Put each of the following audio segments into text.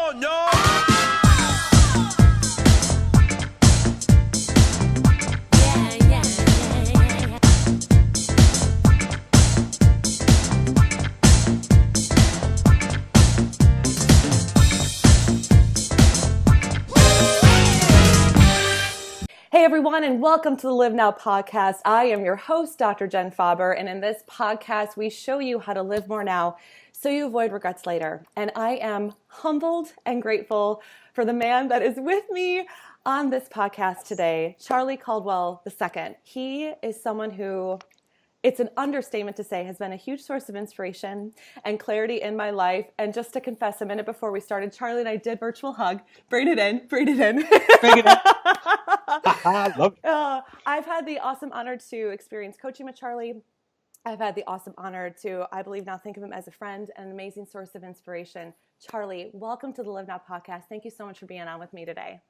on, y'all. Hey everyone, and welcome to the Live Now podcast. I am your host, Dr. Jen Faber, and in this podcast, we show you how to live more now so you avoid regrets later. And I am humbled and grateful for the man that is with me on this podcast today, Charly Caldwell II. He is someone who, it's an understatement to say, has been a huge source of inspiration and clarity in my life. And just to confess, a minute before we started, Charly and I did virtual hug. Bring it in. Bring it in. I love it. I've had the awesome honor to experience coaching with Charly. I've had the awesome honor to, I believe now, think of him as a friend and an amazing source of inspiration. Charly, welcome to the Live Now podcast. Thank you so much for being on with me today.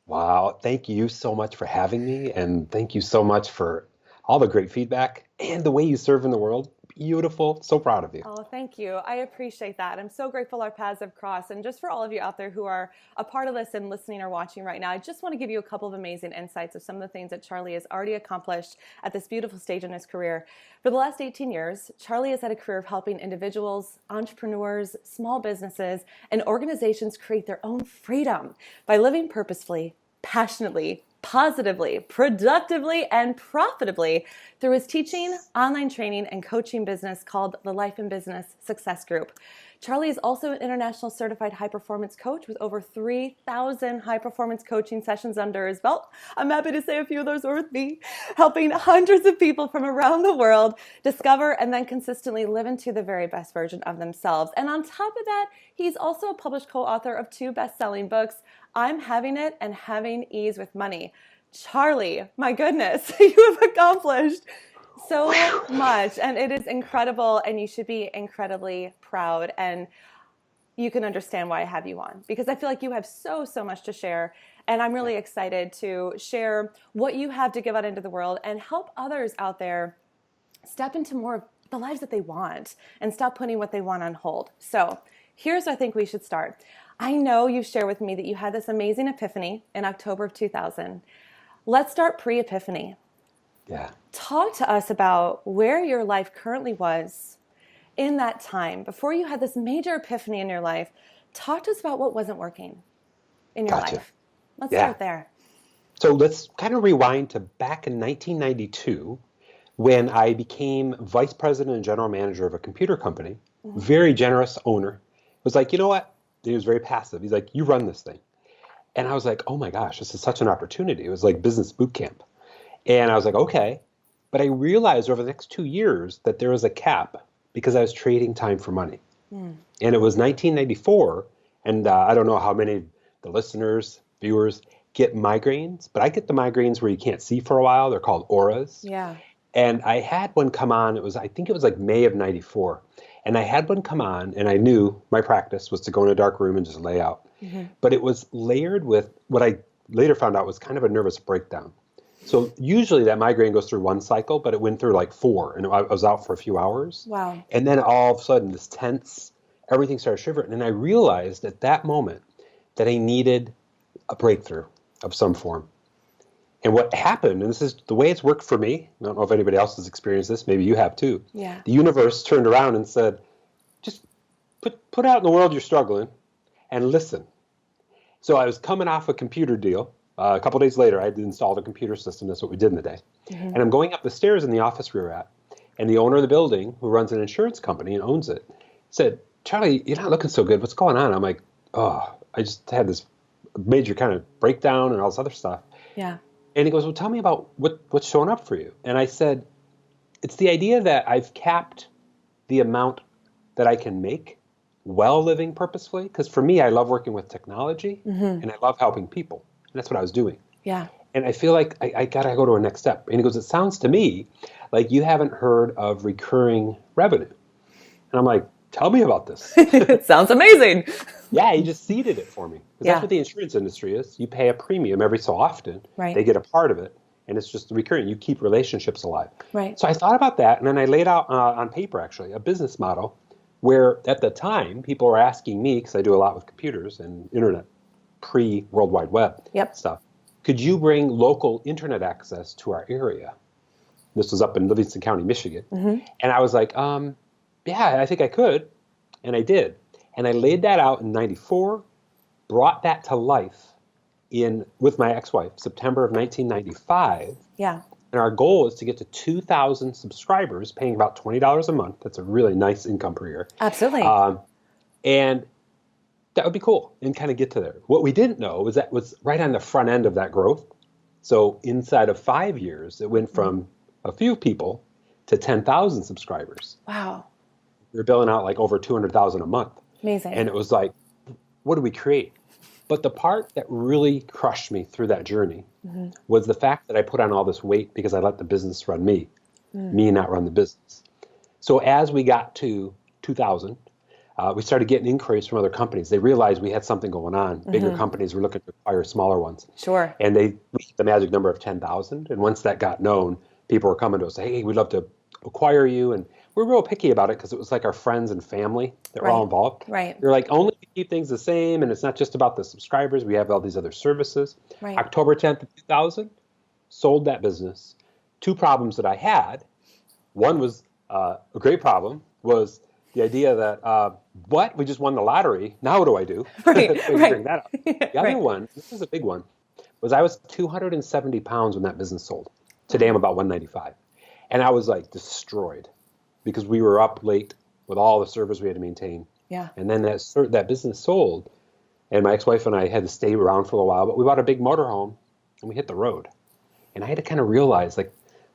Wow. Thank you so much for having me. And thank you so much for all the great feedback and the way you serve in the world. Beautiful. So proud of you. Oh, thank you. I appreciate that. I'm so grateful our paths have crossed. And just for all of you out there who are a part of this and listening or watching right now, I just want to give you a couple of amazing insights of some of the things that Charly has already accomplished at this beautiful stage in his career. For the last 18 years, Charly has had a career of helping individuals, entrepreneurs, small businesses, and organizations create their own freedom by living purposefully, passionately, positively, productively, and profitably through his teaching, online training, and coaching business called the Life and Business Success Group. Charly is also an international certified high-performance coach with over 3,000 high-performance coaching sessions under his belt. I'm happy to say a few of those were with me, helping hundreds of people from around the world discover and then consistently live into the very best version of themselves. And on top of that, he's also a published co-author of 2 best-selling books, I'm Having It and Having Ease with Money. Charly, my goodness, you have accomplished so much, and it is incredible, and you should be incredibly proud, and you can understand why I have you on, because I feel like you have so much to share, and I'm really excited to share what you have to give out into the world and help others out there step into more of the lives that they want and stop putting what they want on hold. So here's where I think we should start. I know you shared with me that you had this amazing epiphany in October of 2000. Let's start pre-epiphany. Yeah. Talk to us about where your life currently was in that time before you had this major epiphany in your life. Talk to us about what wasn't working in your life. Let's start there. So let's kind of rewind to back in 1992 when I became vice president and general manager of a computer company. Mm-hmm. Very generous owner. Was like, you know what? He was very passive. He's like, you run this thing. And I was like, oh my gosh, this is such an opportunity. It was like business boot camp. And I was like, okay. But I realized over the next 2 years that there was a cap because I was trading time for money. And it was 1994. And I don't know how many of the listeners, viewers get migraines, but I get the migraines where you can't see for a while. They're called auras. Yeah. And I had one come on. I think it was like May of 94. And I had one come on, and I knew my practice was to go in a dark room and just lay out. Mm-hmm. But it was layered with what I later found out was kind of a nervous breakdown. So usually that migraine goes through one cycle, but it went through like 4, and I was out for a few hours. Wow. And then all of a sudden, this tense, everything started shivering. And I realized at that moment that I needed a breakthrough of some form. And what happened, and this is the way it's worked for me, I don't know if anybody else has experienced this, maybe you have too. Yeah. The universe turned around and said, just put out in the world you're struggling and listen. So I was coming off a computer deal. A couple days later, I had installed a computer system. That's what we did in the day. Mm-hmm. And I'm going up the stairs in the office we were at, and the owner of the building, who runs an insurance company and owns it, said, Charly, you're not looking so good. What's going on? I'm like, oh, I just had this major kind of breakdown and all this other stuff. Yeah. And he goes, well, tell me about what's showing up for you. And I said, it's the idea that I've capped the amount that I can make while living purposefully. Because for me, I love working with technology, and I love helping people. And that's what I was doing. Yeah. And I feel like I got to go to a next step. And he goes, it sounds to me like you haven't heard of recurring revenue. And I'm like, tell me about this. It sounds amazing. Yeah, he just seeded it for me. Because that's what the insurance industry is. You pay a premium every so often. Right. They get a part of it. And it's just recurring. You keep relationships alive. Right. So I thought about that. And then I laid out on paper, actually, a business model where at the time people were asking me, because I do a lot with computers and internet, pre-World Wide Web Yep. stuff, could you bring local internet access to our area? This was up in Livingston County, Michigan. And I was like, yeah, I think I could. And I did. And I laid that out in 94, brought that to life with my ex-wife, September of 1995. Yeah. And our goal is to get to 2,000 subscribers, paying about $20 a month. That's a really nice income per year. Absolutely. And that would be cool, and kind of get to there. What we didn't know was that was right on the front end of that growth. So inside of 5 years, it went from a few people to 10,000 subscribers. Wow. We were billing out like over 200,000 a month. Amazing. And it was like, what do we create? But the part that really crushed me through that journey was the fact that I put on all this weight because I let the business run me, me not run the business. So as we got to 2000, we started getting inquiries from other companies. They realized we had something going on. Bigger companies were looking to acquire smaller ones. Sure. And we hit the magic number of 10,000. And once that got known, people were coming to us, hey, we'd love to acquire you. And we're real picky about it because it was like our friends and family that were all involved. Right. They're like, only keep things the same, and it's not just about the subscribers. We have all these other services. Right. October 10th of 2000, sold that business. Two problems that I had. One was a great problem, was the idea that, what? We just won the lottery. Now what do I do? Right. So Right. bring that up. The other one, this is a big one, was I was 270 pounds when that business sold. Today I'm about 195. And I was like destroyed because we were up late with all the servers we had to maintain. Yeah. And then that business sold, and my ex-wife and I had to stay around for a while, but we bought a big motorhome and we hit the road. And I had to kind of realize, like,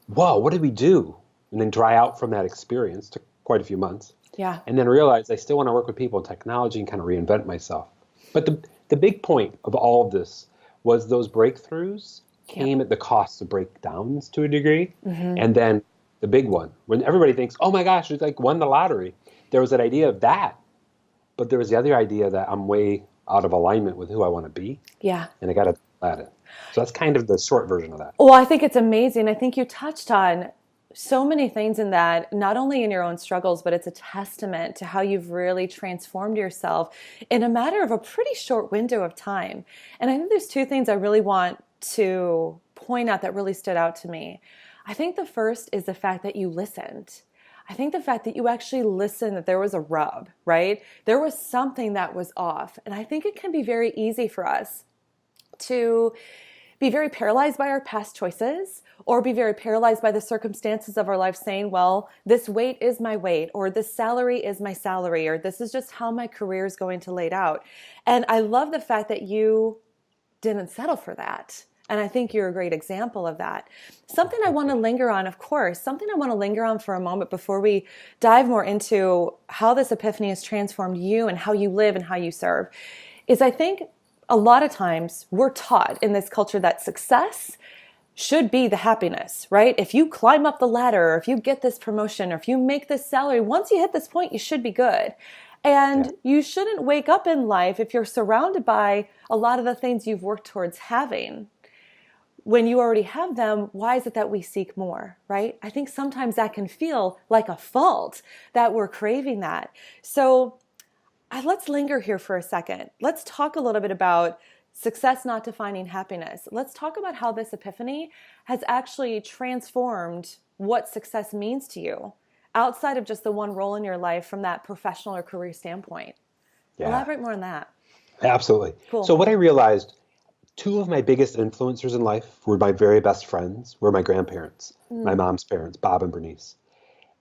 whoa, what did we do? And then dry out from that experience. Took quite a few months. Yeah. And then realize I still want to work with people in technology and kind of reinvent myself. But the big point of all of this was those breakthroughs came at the cost of breakdowns to a degree. And then the big one, when everybody thinks, oh my gosh, it's like won the lottery. There was that idea of that. But there was the other idea that I'm way out of alignment with who I want to be. Yeah. And I got to at it. So that's kind of the short version of that. Well, I think it's amazing. I think you touched on so many things in that, not only in your own struggles, but it's a testament to how you've really transformed yourself in a matter of a pretty short window of time. And I think there's two things I really want to point out that really stood out to me. I think the first is the fact that you listened. I think the fact that you actually listened, that there was a rub, right? There was something that was off. And I think it can be very easy for us to be very paralyzed by our past choices, or be very paralyzed by the circumstances of our life saying, well, this weight is my weight, or this salary is my salary, or this is just how my career is going to lay out. And I love the fact that you didn't settle for that. And I think you're a great example of that. Something I want to linger on, of course, something I want to linger on for a moment before we dive more into how this epiphany has transformed you and how you live and how you serve, is I think a lot of times we're taught in this culture that success should be the happiness, right? If you climb up the ladder, or if you get this promotion, or if you make this salary, once you hit this point, you should be good. And you shouldn't wake up in life if you're surrounded by a lot of the things you've worked towards having. When you already have them, why is it that we seek more, right? I think sometimes that can feel like a fault that we're craving that. So let's linger here for a second. Let's talk a little bit about success not defining happiness. Let's talk about how this epiphany has actually transformed what success means to you outside of just the one role in your life from that professional or career standpoint. Yeah. Elaborate more on that. Absolutely. Cool. So what I realized, two of my biggest influencers in life were my very best friends, were my grandparents, my mom's parents, Bob and Bernice.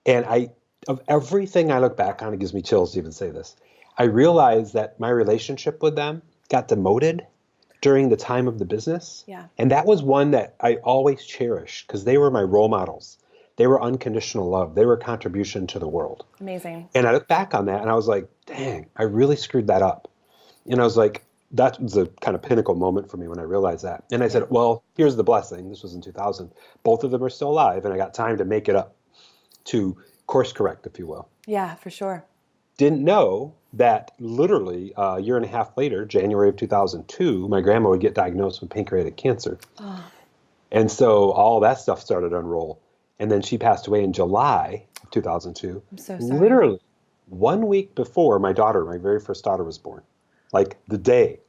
And of everything I look back on, it gives me chills to even say this, I realized that my relationship with them got demoted during the time of the business. Yeah. And that was one that I always cherished because they were my role models. They were unconditional love. They were a contribution to the world. Amazing. And I look back on that and I was like, dang, I really screwed that up. And I was like, that was a kind of pinnacle moment for me when I realized that. And I said, well, here's the blessing. This was in 2000. Both of them are still alive, and I got time to make it up, to course correct, if you will. Yeah, for sure. Didn't know that literally a year and a half later, January of 2002, my grandma would get diagnosed with pancreatic cancer. Oh. And so all that stuff started to unroll. And then she passed away in July of 2002. I'm so sorry. Literally 1 week before my very first daughter was born. Like the day,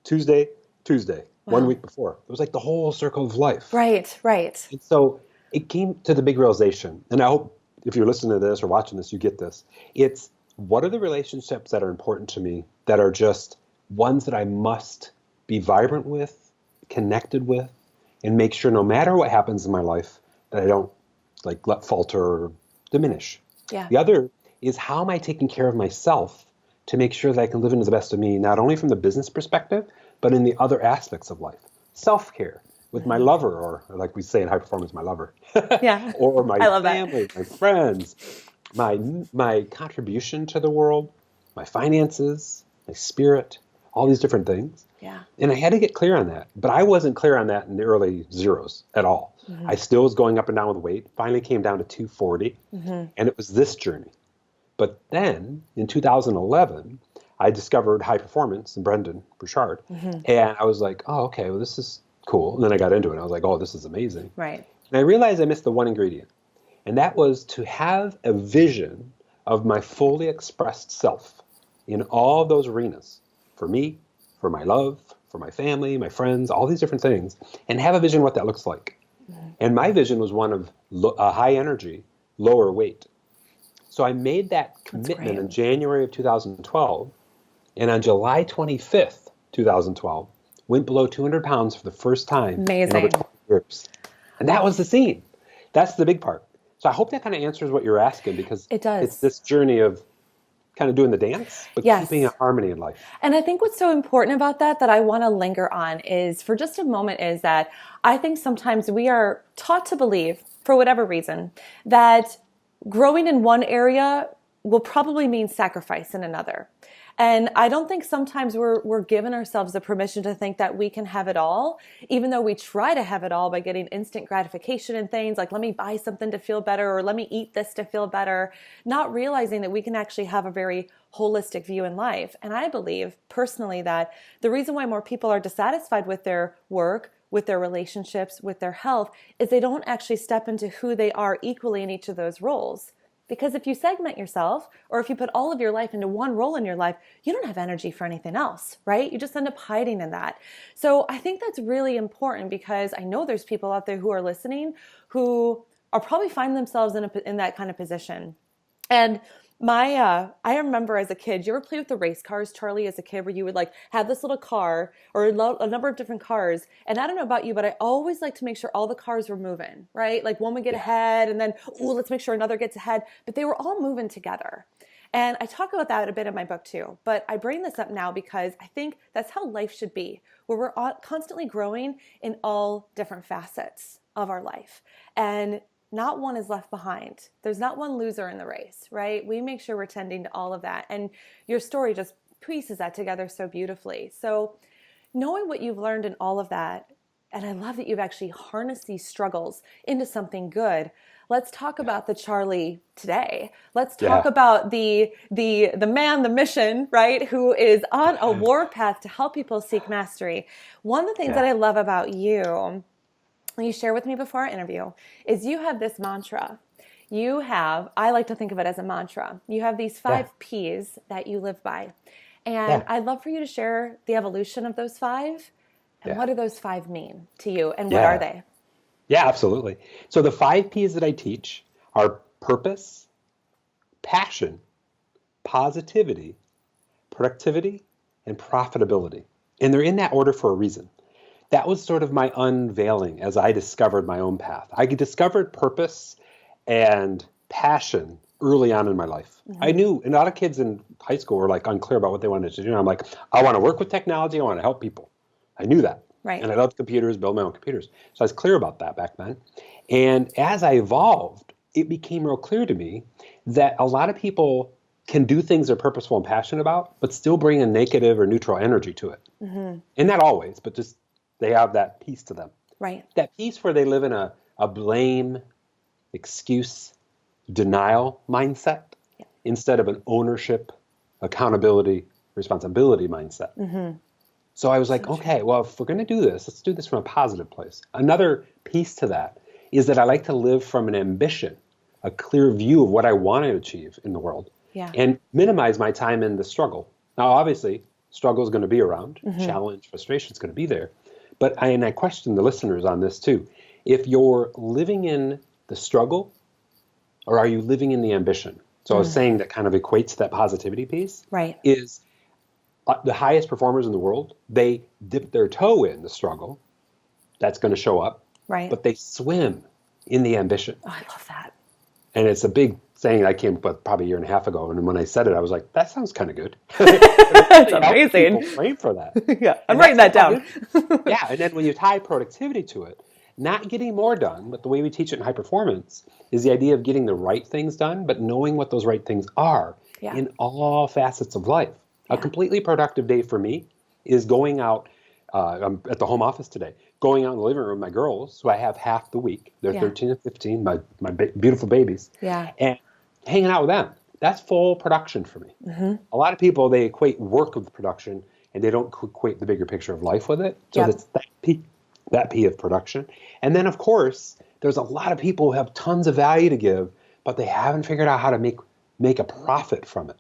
Tuesday, 1 Wow. week before. It was like the whole circle of life. Right, right. And so it came to the big realization, and I hope if you're listening to this or watching this, you get this. It's what are the relationships that are important to me that are just ones that I must be vibrant with, connected with, and make sure no matter what happens in my life that I don't like let falter or diminish. Yeah. The other is how am I taking care of myself to make sure that I can live into the best of me, not only from the business perspective, but in the other aspects of life. Self-care with my lover, or like we say in high performance, my lover, Yeah. or my I love that. family, my friends, my contribution to the world, my finances, my spirit, all these different things. Yeah. And I had to get clear on that. But I wasn't clear on that in the early zeros at all. I still was going up and down with weight, finally came down to 240. And it was this journey. But then in 2011, I discovered high performance and Brendan Burchard. And I was like, oh, okay, well, this is cool. And then I got into it. I was like, oh, this is amazing. Right. And I realized I missed the one ingredient. And that was to have a vision of my fully expressed self in all those arenas for me, for my love, for my family, my friends, all these different things, and have a vision what that looks like. And my vision was one of high energy, lower weight. So I made that commitment in January of 2012. And on July 25th, 2012, went below 200 pounds for the first time in over 20 years. And that was the scene. That's the big part. So I hope that kind of answers what you're asking, because it does. It's this journey of kind of doing the dance, but keeping a harmony in life. And I think what's so important about that I want to linger on is for just a moment is that I think sometimes we are taught to believe, for whatever reason, that growing in one area will probably mean sacrifice in another. And I don't think sometimes we're giving ourselves the permission to think that we can have it all, even though we try to have it all by getting instant gratification in things like, let me buy something to feel better, or let me eat this to feel better, not realizing that we can actually have a very holistic view in life. And I believe personally that the reason why more people are dissatisfied with their work, with their relationships, with their health, is they don't actually step into who they are equally in each of those roles. Because if you segment yourself, or if you put all of your life into one role in your life, you don't have energy for anything else, right? You just end up hiding in that. So I think that's really important, because I know there's people out there who are listening who are probably find themselves in that kind of position. And I remember as a kid, you ever play with the race cars, Charlie, as a kid, where you would like have this little car or a number of different cars. And I don't know about you, but I always like to make sure all the cars were moving, right? Like one would get ahead and then, let's make sure another gets ahead, but they were all moving together. And I talk about that a bit in my book too, but I bring this up now because I think that's how life should be, where we're constantly growing in all different facets of our life. And not one is left behind. There's not one loser in the race, right? We make sure we're tending to all of that. And your story just pieces that together so beautifully. So knowing what you've learned in all of that, and I love that you've actually harnessed these struggles into something good. Let's talk about the Charly today. Let's talk about the man, the mission, right? Who is on a war path to help people seek mastery. One of the things that I love about you share with me before our interview, is you have this mantra. I like to think of it as a mantra. You have these 5 P's that you live by. And I'd love for you to share the evolution of those 5. And what do those 5 mean to you? And what are they? Yeah, absolutely. So the 5 P's that I teach are purpose, passion, positivity, productivity, and profitability. And they're in that order for a reason. That was sort of my unveiling as I discovered my own path. I discovered purpose and passion early on in my life. I knew, and a lot of kids in high school were like unclear about what they wanted to do. And I'm like, I want to work with technology. I want to help people. I knew that. Right. And I loved computers, build my own computers. So I was clear about that back then. And as I evolved, it became real clear to me that a lot of people can do things they're purposeful and passionate about, but still bring a negative or neutral energy to it. And not always, but just they have that piece to them. Right. That piece where they live in a blame, excuse, denial mindset instead of an ownership, accountability, responsibility mindset. So I was like, okay, well, if we're going to do this, let's do this from a positive place. Another piece to that is that I like to live from an ambition, a clear view of what I want to achieve in the world, Yeah. and minimize my time in the struggle. Now, obviously, struggle is going to be around, challenge, frustration is going to be there. But I question the listeners on this too. If you're living in the struggle, or are you living in the ambition? So I was saying that kind of equates to that positivity piece. Right. Is the highest performers in the world, they dip their toe in the struggle. That's going to show up. Right. But they swim in the ambition. Oh, I love that. And it's a big saying I came up with probably a year and a half ago. And when I said it, I was like, that sounds kind of good. It's amazing. People train for that. Yeah, I'm writing that down. Yeah, and then when you tie productivity to it, not getting more done, but the way we teach it in high performance is the idea of getting the right things done, but knowing what those right things are in all facets of life. A completely productive day for me is going out. I'm at the home office today, going out in the living room with my girls, who I have half the week. They're 13 and 15, my beautiful babies. Yeah. And hanging out with them. That's full production for me. A lot of people, they equate work with production, and they don't equate the bigger picture of life with it. So that's that P of production. And then, of course, there's a lot of people who have tons of value to give, but they haven't figured out how to make a profit from it.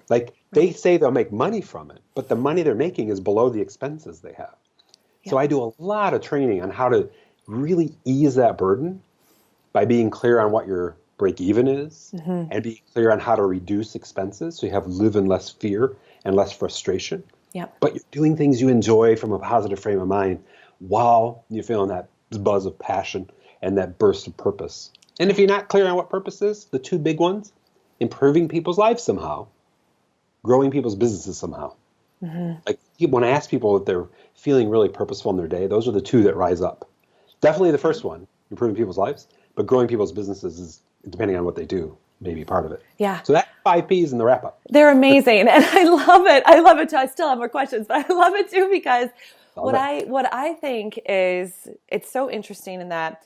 Like, they say they'll make money from it, but the money they're making is below the expenses they have. So I do a lot of training on how to really ease that burden by being clear on what your break even is and being clear on how to reduce expenses so you live in less fear and less frustration. But you're doing things you enjoy from a positive frame of mind while you're feeling that buzz of passion and that burst of purpose. And if you're not clear on what purpose is, the two big ones, improving people's lives somehow, growing people's businesses somehow. Like, when I ask people if they're feeling really purposeful in their day, those are the two that rise up. Definitely the first one, improving people's lives, but growing people's businesses is, depending on what they do, maybe part of it. Yeah. So that's 5 Ps in the wrap up. They're amazing. And I love it. I love it too. I still have more questions, but I love it too, because what I think is, it's so interesting in that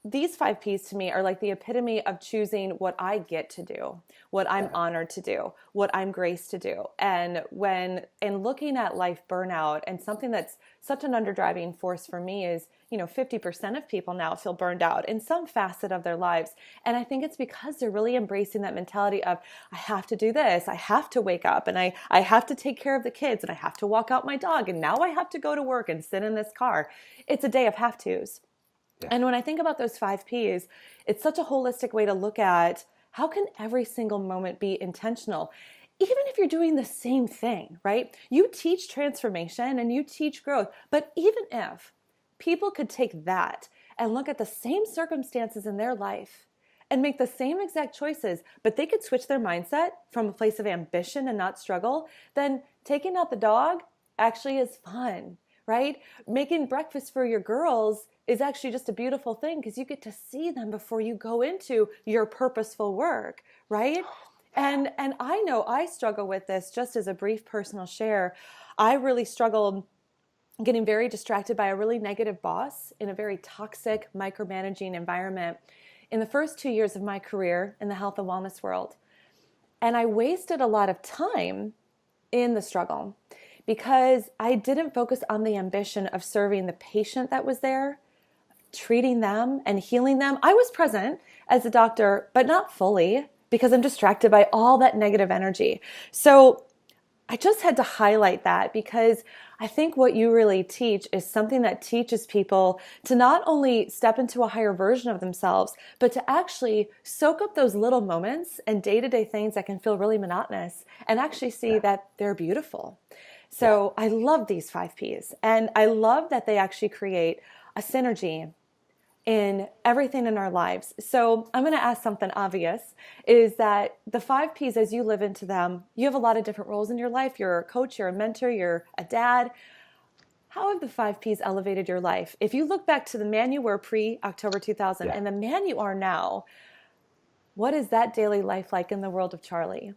these 5 Ps to me are like the epitome of choosing what I get to do, what I'm honored to do, what I'm graced to do. And looking at life burnout, and something that's such an underdriving force for me is, 50% of people now feel burned out in some facet of their lives. And I think it's because they're really embracing that mentality of, I have to do this, I have to wake up, and I have to take care of the kids, and I have to walk out my dog, and now I have to go to work and sit in this car. It's a day of have tos. And when I think about those 5 Ps, it's such a holistic way to look at how can every single moment be intentional, even if you're doing the same thing, right? You teach transformation and you teach growth, but even if people could take that and look at the same circumstances in their life and make the same exact choices, but they could switch their mindset from a place of ambition and not struggle, then taking out the dog actually is fun, right? Making breakfast for your girls is actually just a beautiful thing, because you get to see them before you go into your purposeful work, right? And I know I struggle with this. Just as a brief personal share, I really struggled getting very distracted by a really negative boss in a very toxic, micromanaging environment in the first 2 years of my career in the health and wellness world. And I wasted a lot of time in the struggle because I didn't focus on the ambition of serving the patient that was there, treating them and healing them. I was present as a doctor, but not fully, because I'm distracted by all that negative energy. So I just had to highlight that, because I think what you really teach is something that teaches people to not only step into a higher version of themselves, but to actually soak up those little moments and day-to-day things that can feel really monotonous and actually see that they're beautiful. So I love these 5 Ps, and I love that they actually create a synergy in everything in our lives. So I'm going to ask something obvious, is that the 5 Ps, as you live into them, you have a lot of different roles in your life. You're a coach, you're a mentor, you're a dad. How have the 5 Ps elevated your life? If you look back to the man you were pre-October 2000 and the man you are now, what is that daily life like in the world of Charly?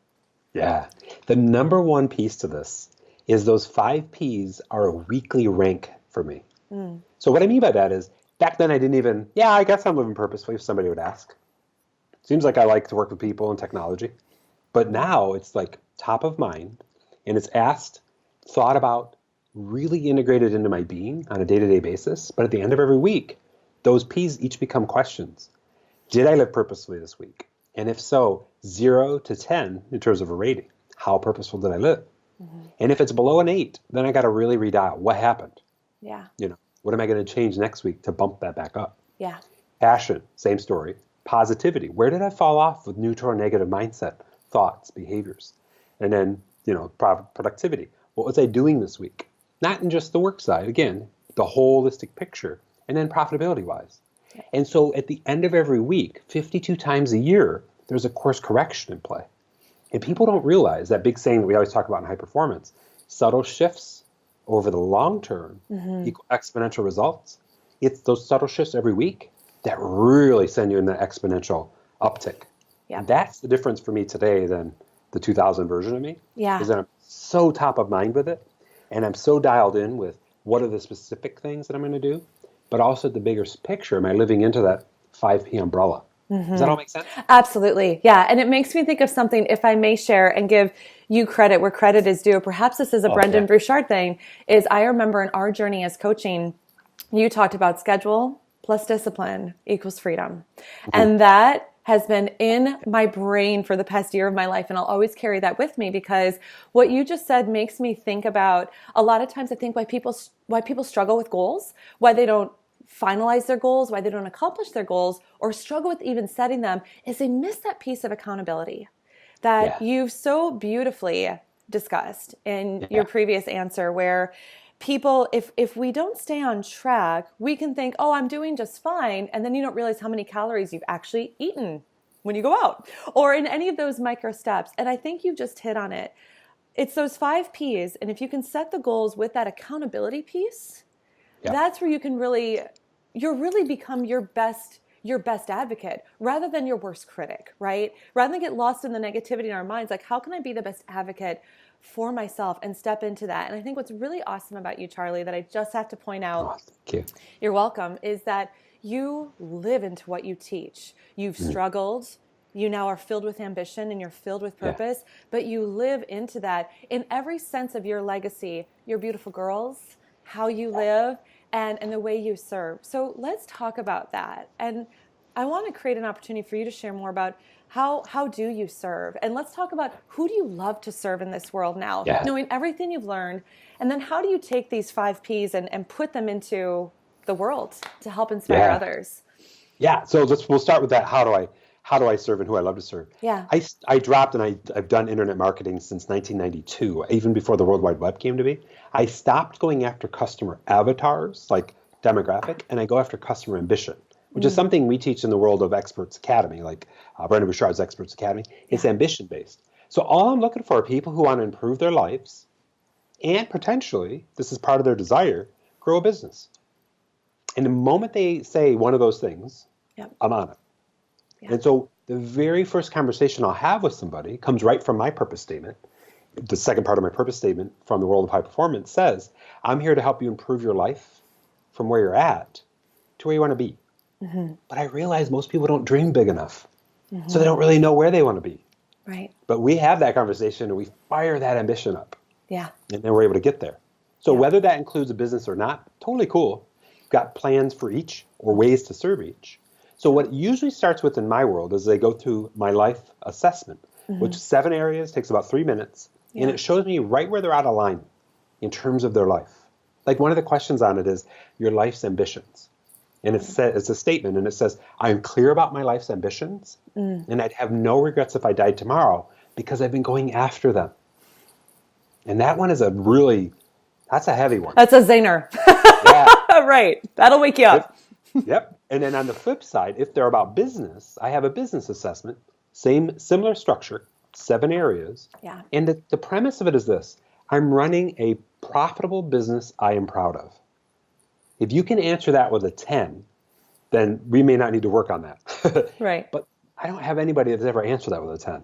Yeah. The number one piece to this is those 5 Ps are a weekly rank for me. So what I mean by that is, back then I didn't even, I guess I'm living purposefully, if somebody would ask. Seems like I like to work with people and technology. But now it's like top of mind, and it's asked, thought about, really integrated into my being on a day-to-day basis. But at the end of every week, those Ps each become questions. Did I live purposefully this week? And if so, 0 to 10 in terms of a rating. How purposeful did I live? And if it's below an 8, then I got to really redial. What happened? Yeah. What am I going to change next week to bump that back up? Yeah. Passion, same story. Positivity. Where did I fall off with neutral or negative mindset, thoughts, behaviors? And then, productivity. What was I doing this week? Not in just the work side, again, the holistic picture. And then profitability wise. And so at the end of every week, 52 times a year, there's a course correction in play. And people don't realize that big saying that we always talk about in high performance, subtle shifts over the long term equal exponential results. It's those subtle shifts every week that really send you in the exponential uptick. Yeah. And that's the difference for me today than the 2000 version of me. Yeah. Is that I'm so top of mind with it. And I'm so dialed in with what are the specific things that I'm going to do, but also the bigger picture. Am I living into that 5P umbrella? Does that all make sense? Absolutely. Yeah. And it makes me think of something, if I may share and give you credit where credit is due. Perhaps this is a Brendan Bouchard thing, is I remember in our journey as coaching, you talked about schedule plus discipline equals freedom. And that has been in my brain for the past year of my life. And I'll always carry that with me, because what you just said makes me think about a lot of times I think why people struggle with goals, why they don't finalize their goals, why they don't accomplish their goals, or struggle with even setting them, is they miss that piece of accountability that you've so beautifully discussed in your previous answer, where people, if we don't stay on track, we can think, oh, I'm doing just fine. And then you don't realize how many calories you've actually eaten when you go out or in any of those micro steps. And I think you just hit on it. It's those 5 Ps. And if you can set the goals with that accountability piece, that's where you can really become your best advocate rather than your worst critic, right? Rather than get lost in the negativity in our minds, like, how can I be the best advocate for myself and step into that? And I think what's really awesome about you, Charly, that I just have to point out, thank you. You're welcome, is that you live into what you teach. You've struggled. You now are filled with ambition and you're filled with purpose, but you live into that in every sense of your legacy, your beautiful girls, how you live, and the way you serve. So let's talk about that. And I want to create an opportunity for you to share more about how do you serve? And let's talk about who do you love to serve in this world now, knowing everything you've learned. And then how do you take these 5 Ps and put them into the world to help inspire others? Yeah. So we'll start with that. How do I serve and who I love to serve? Yeah. I dropped, and I've done internet marketing since 1992, even before the World Wide Web came to be. I stopped going after customer avatars, like demographic, and I go after customer ambition, which is something we teach in the world of Experts Academy, like Brendan Bouchard's Experts Academy. It's ambition-based. So all I'm looking for are people who want to improve their lives and potentially, this is part of their desire, grow a business. And the moment they say one of those things, I'm on it. Yeah. And so the very first conversation I'll have with somebody comes right from my purpose statement. The second part of my purpose statement from the world of high performance says, I'm here to help you improve your life from where you're at to where you want to be. But I realize most people don't dream big enough. So they don't really know where they want to be. Right. But we have that conversation and we fire that ambition up. Yeah. And then we're able to get there. So whether that includes a business or not, totally cool. We've got plans for each or ways to serve each. So what it usually starts with in my world is they go through my life assessment, which is 7 areas, takes about 3 minutes. And it shows me right where they're out of line in terms of their life. Like one of the questions on it is your life's ambitions. And it's a statement, and it says, I'm clear about my life's ambitions, and I'd have no regrets if I died tomorrow because I've been going after them. And that one is that's a heavy one. That's a zinger. Right. That'll wake you up. Yep. And then on the flip side, if they're about business, I have a business assessment, similar structure, 7 areas. Yeah. And the premise of it is this: I'm running a profitable business I am proud of. If you can answer that with a 10, then we may not need to work on that. Right. But I don't have anybody that's ever answered that with a 10.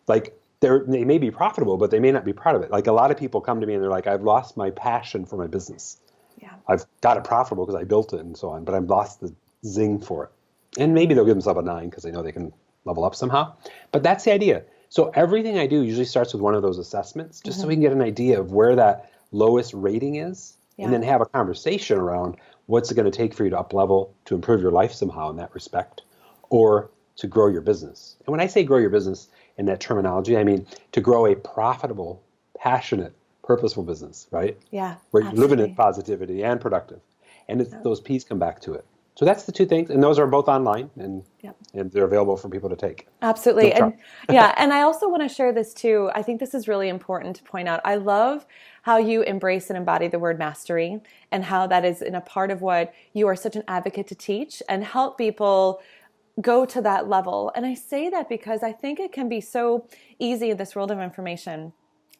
Like they may be profitable, but they may not be proud of it. Like a lot of people come to me and they're like, I've lost my passion for my business. Yeah. I've got it profitable because I built it and so on, but I've lost the zing for it. And maybe they'll give themselves a 9 because they know they can level up somehow. But that's the idea. So everything I do usually starts with one of those assessments, just so we can get an idea of where that lowest rating is, and then have a conversation around what's it going to take for you to up level, to improve your life somehow in that respect, or to grow your business. And when I say grow your business in that terminology, I mean to grow a profitable, passionate, purposeful business, right? Yeah, Where you're living in absolutely. positivity and productive. And it's Yeah. those P's come back to it. So that's the two things. And those are both online Yeah. and they're available for people to take. No Absolutely. charge. And yeah, and I also want to share this too. I think this is really important to point out. I love how you embrace and embody the word mastery and how that is in a part of what you are such an advocate to teach and help people go to that level. And I say that because I think it can be so easy in this world of information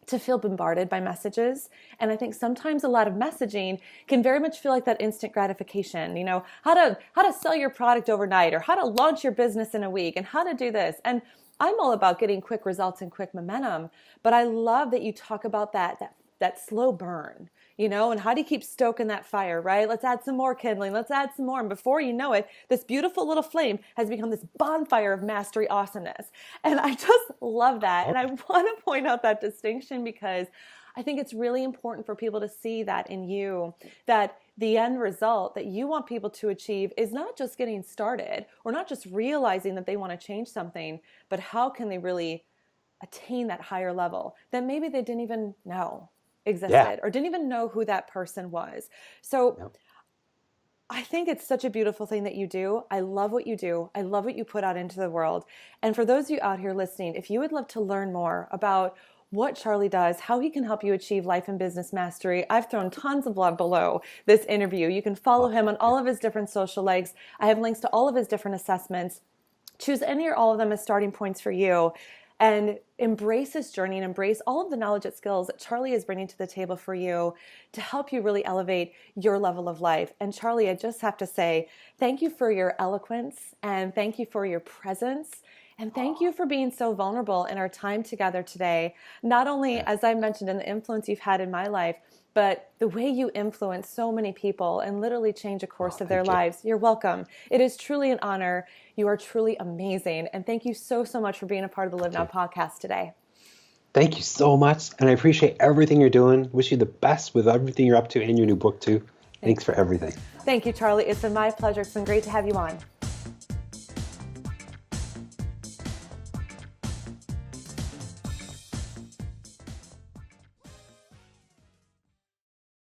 to feel bombarded by messages. And I think sometimes a lot of messaging can very much feel like that instant gratification, how to sell your product overnight or how to launch your business in a week and how to do this. And I'm all about getting quick results and quick momentum, but I love that you talk about that slow burn, and how do you keep stoking that fire, right? Let's add some more kindling. Let's add some more. And before you know it, this beautiful little flame has become this bonfire of mastery awesomeness. And I just love that. And I want to point out that distinction because I think it's really important for people to see that in you, that the end result that you want people to achieve is not just getting started or not just realizing that they want to change something, but how can they really attain that higher level that maybe they didn't even know existed or didn't even know who that person was. So I think it's such a beautiful thing that you do. I love what you do. I love what you put out into the world. And for those of you out here listening, if you would love to learn more about what Charly does, how he can help you achieve life and business mastery, I've thrown tons of love below this interview. You can follow him on all of his different social legs. I have links to all of his different assessments. Choose any or all of them as starting points for you. And embrace this journey and embrace all of the knowledge and skills that Charly is bringing to the table for you to help you really elevate your level of life. And Charly, I just have to say, thank you for your eloquence and thank you for your presence. And thank you for being so vulnerable in our time together today. Not only, as I mentioned, in the influence you've had in my life, but the way you influence so many people and literally change a course of their lives. You're welcome. It is truly an honor. You are truly amazing. And thank you so, so much for being a part of the Live Now podcast today. Thank you so much. And I appreciate everything you're doing. Wish you the best with everything you're up to and your new book too. Thanks for everything. Thank you, Charly. It's been my pleasure. It's been great to have you on.